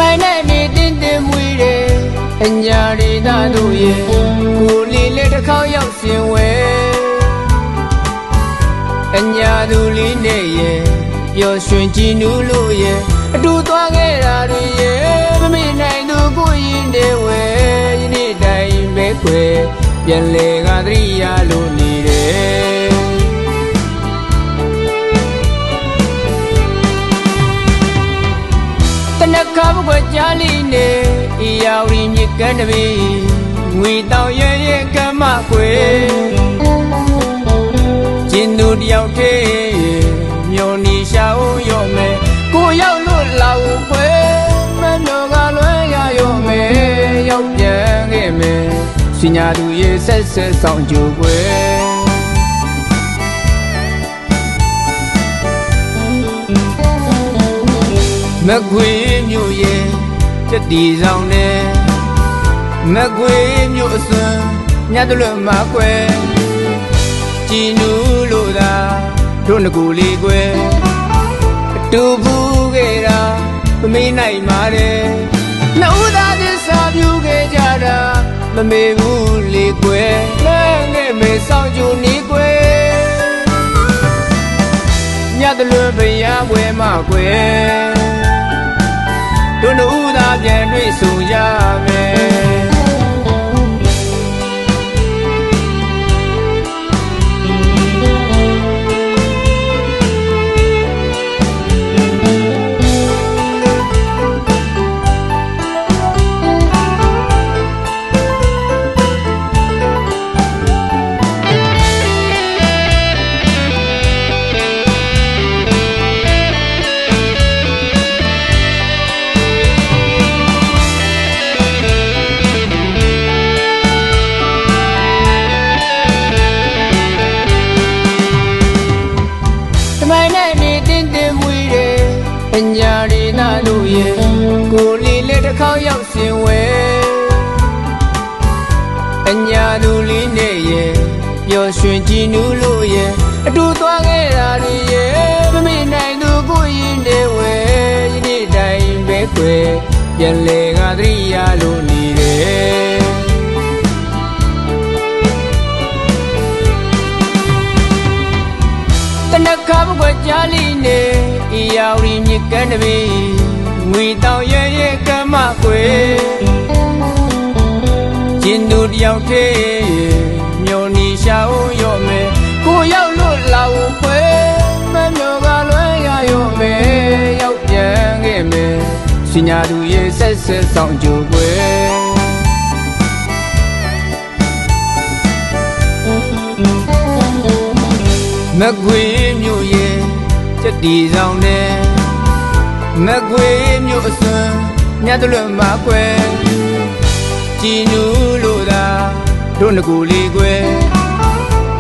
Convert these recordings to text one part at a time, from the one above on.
မိုင်နဲ့နေတင်းတင်းမွေးတယ်အညာရီသားတို့ရဲ့ကိုလေးလက်တစ်ခေါက်ရောက်ရှင်ဝဲအညာသူလေးနဲ့ရဲ့ပျော်ရွှင်ကြည်နူးလို့ရဲ့အတူသွားခဲ့တာတွေရဲ့မမေ့နိုင်သူကိုရင်တွေဝဲယနေ့တိုင်ပဲခွေပြန်လေကသတိရလို့နေတယ်တနခါဘကွက်ကြားလေးနဲ့အရာဝီမြစ်ကမ်းတပီငွေတောင်ရဲ့ရဲ့ကမ်းမခွေကျင်းသူတယောက်တည်းမျောနေရှာဦးရော့မယ်ကိုရောက်လို့လာဦးခွေမမျောကလွဲရရော့မယ်ရောက်ပြန်ခဲ့မယ်စညာသူရဲ့ဆက်ဆက်ဆောင်ကြွယ်မကွေမြို့ရဲ့တတိဆောင်နဲ့မကွေမြို့အစွန်းညတလွတ်မှာကွယ်ကြည်နူးလို့သာတို့ငကူလေးကွယ်အတူဘူးခဲ့တာမမေ့နိုင်ပါနဲ့နှုတ်သားသစ္စာပြုခဲ့ကြတာမမေ့ဘူးလေကွယ်လဲငဲ့မေဆောင်ကြနေကွယ်ညတလွတ်ဘရားပွဲမှာကွယ်တို့နှုတ်သားပြန်တွေ့ဆုံကြမယ်အညာရီသားတို့ရဲ့ကိုလေးလက်တစ်ခေါက်ရောက်ရှင်ဝဲအညာသူလေးနဲ့ရဲ့ပျော်ရွှင်ကြည်နူးလို့ရဲ့အတူသွားခဲ့တာတွေရဲ့မမေ့နိုင်သူကိုရင်တွေဝဲယနေ့တိုင်ပဲခွေပြန်လေကသတိရလို့နေတယ်တနခါဘကွက်ကြားလေးနဲ့အရာဝီမြစ်ကမ်းတပီငွေတောင်ရဲ့ရဲ့ကမ်းမခွေကျင်းသူတယောက်တည်းမျောနေရှာဦးရော့မယ်ကိုရောက်လို့လာဦးခွေမမျောကလွဲရရော့မယ်ရောက်ပြန်ခဲ့မယ်စညာသူရဲ့ဆက်ဆက်ဆောင်ကြွယ်မကွေမြို့ရဲ့တတိဆောင်နဲ့မကွေမြို့အစွန်းညတလွတ်မှာကွယ်ကြည်နူးလို့သာတို့ငကူလေးကွယ်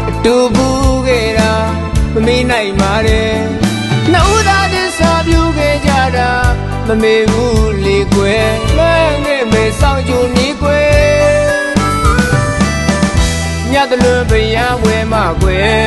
အတူဘူးခဲ့တာမမေ့နိုင်ပါနဲ့နှုတ်သားသစ္စာပြုခဲ့ကြတာမမေ့ဘူးလေကွယ်လဲငဲ့မေဆောင်ကြနေကွယ်ညတလွတ်ဘရားဝဲမှာကွယ်